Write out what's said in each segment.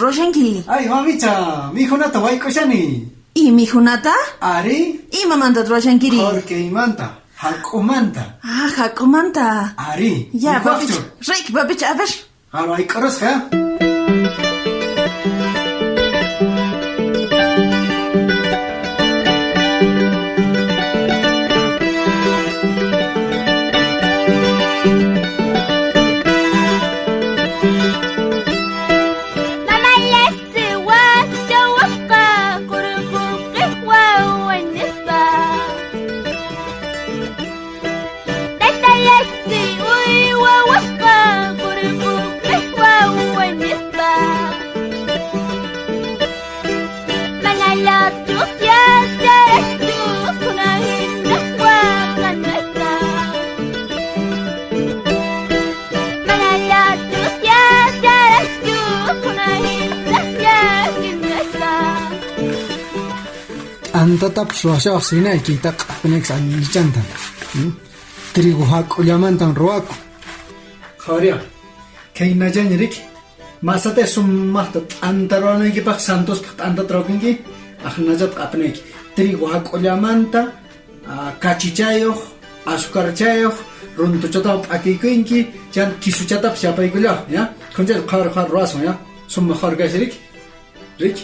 roshanki? Ay, mamicha, mi hunata waykushani. ¿Y mi junata? Ari, ¿Y mamanta roshankiri? jorge imanta, hakumanta. Ah, jakumanta. Ari, Ya, mi babich. justo. Reik, babich, a ver. Halo, ay, korosja. Antatap suasha sina kita kapenex alichanta. Trigo haku llamantan roaku. Khoria, kaina janrik. Masate summat antarone ki pak santos antatrokingi. Akhnajat kapenek. Trigo haku llamanta, kachichayo, azúcarchayo, runtuchata akikuinki, jan kisuchata siapaikulla, ya. Konjel khar raso ya. Summa khar gasrik. Rik.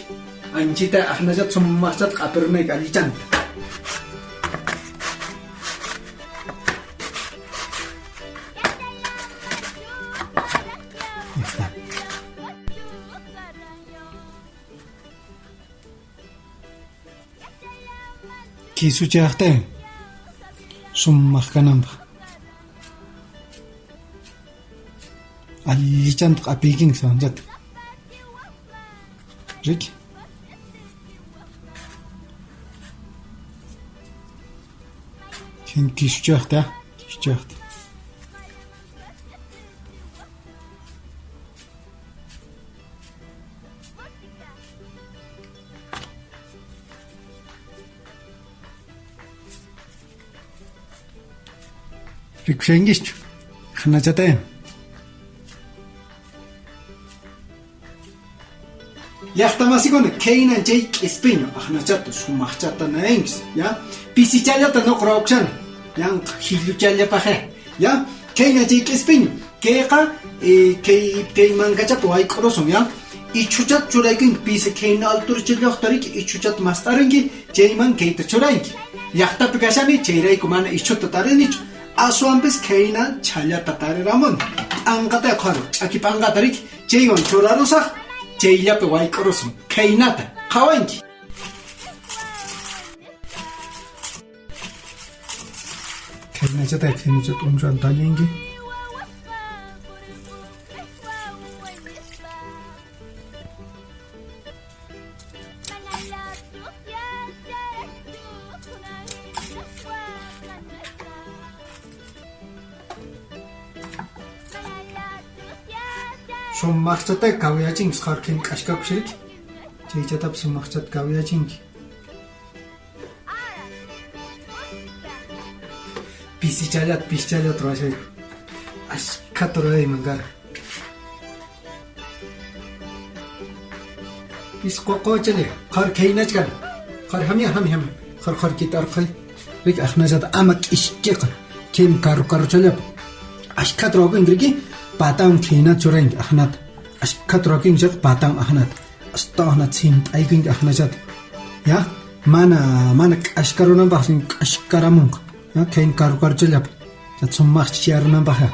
Anjita akhnajat summasat kaperne kalichan. Kisu chahte summak kanamba. Alichan kapiking sanjat. Rik. Ken kişçahta, kişçahta. Rikşengiç, khnacatayım. Yahtamasi con Keina Jake Espino, Ahnachato, Sumachata Names, ya, Pisichalata no Croxan, Yang Hiluchalia Paje, ya, Keina Jake Espino, Keka, Ke Mangachato, I Crosum, ya, Ichuchat Churaking, Pise Keina Alturchiliotarik, Ichuchat Mastaringi, Jayman Kate Churangi, Yahta Picasani, Chere Kumana Ichutarinich, Aswampis Keina, Chalata Ramon, Angata Koro, Akipangatarik, Jayon Churarusa. Jaylape wayk'urusum kaynata qawanki. Kaynachata kaynachat umran talingi. Summakchata kawiyaching skarkin kashkakushirik. Chaychatap summakchat kawiyaching. Pischalat rashay. Ashkaturay mangar. Pisqoqochale qar kaynachkan. Qar hamya. Qar kitar qay. Rik akhnajat amak ishqiq. Kim karuchalap. Ashkatrogan grigi. Patang kina chureng ahnat ashkat rocking jak patang ahnat astahnat sint aiking ahnajat ya mana ashkaruna bahsin ashkaramung ya kain karukar chulap jat summak chiarna baha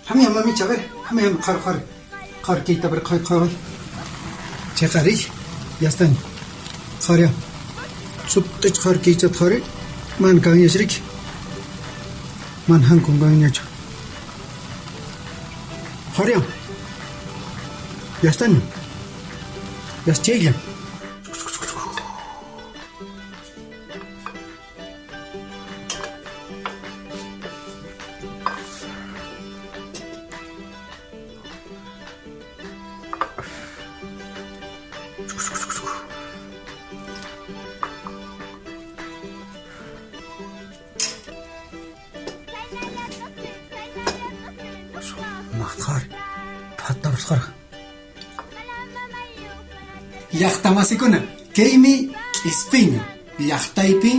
Hamya mami chaver, hamya khar kita ber khoy. Chekari, ya están. Kharya. Subtich khar kita khari. Man kang yasrik. Man hang kong kang yacho. Kharya. Ya están. Ya cheglan. Maqar, patarusqar. Llaqta masikuna, kaymi k'ispiñu. Llaqtaypi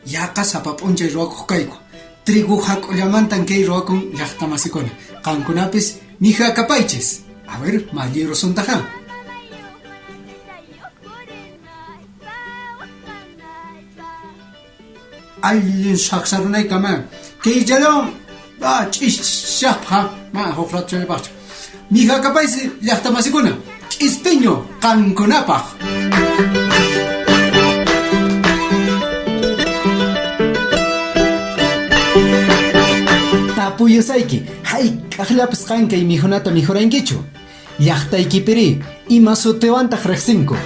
yaqa sapa p'unchay ruwakuq kayku. Trigu hak'ullamantan kay ruwakun llaqta masikuna. Qankunapis mijakapaychis. A ver, malliru suntaqa. Allin saqsarunaykaman. Kayllawan ch'ishaqqa ma huqrat chaylapaqchu. Mijakapaysi llaqta masikuna. K'ispiñu qankunapaq. Tapuyusayki, hayk'aqllapis qankay mikhunata mikhuraykichu. Llaqtaykipiri ima sutiwantaq riqsinku.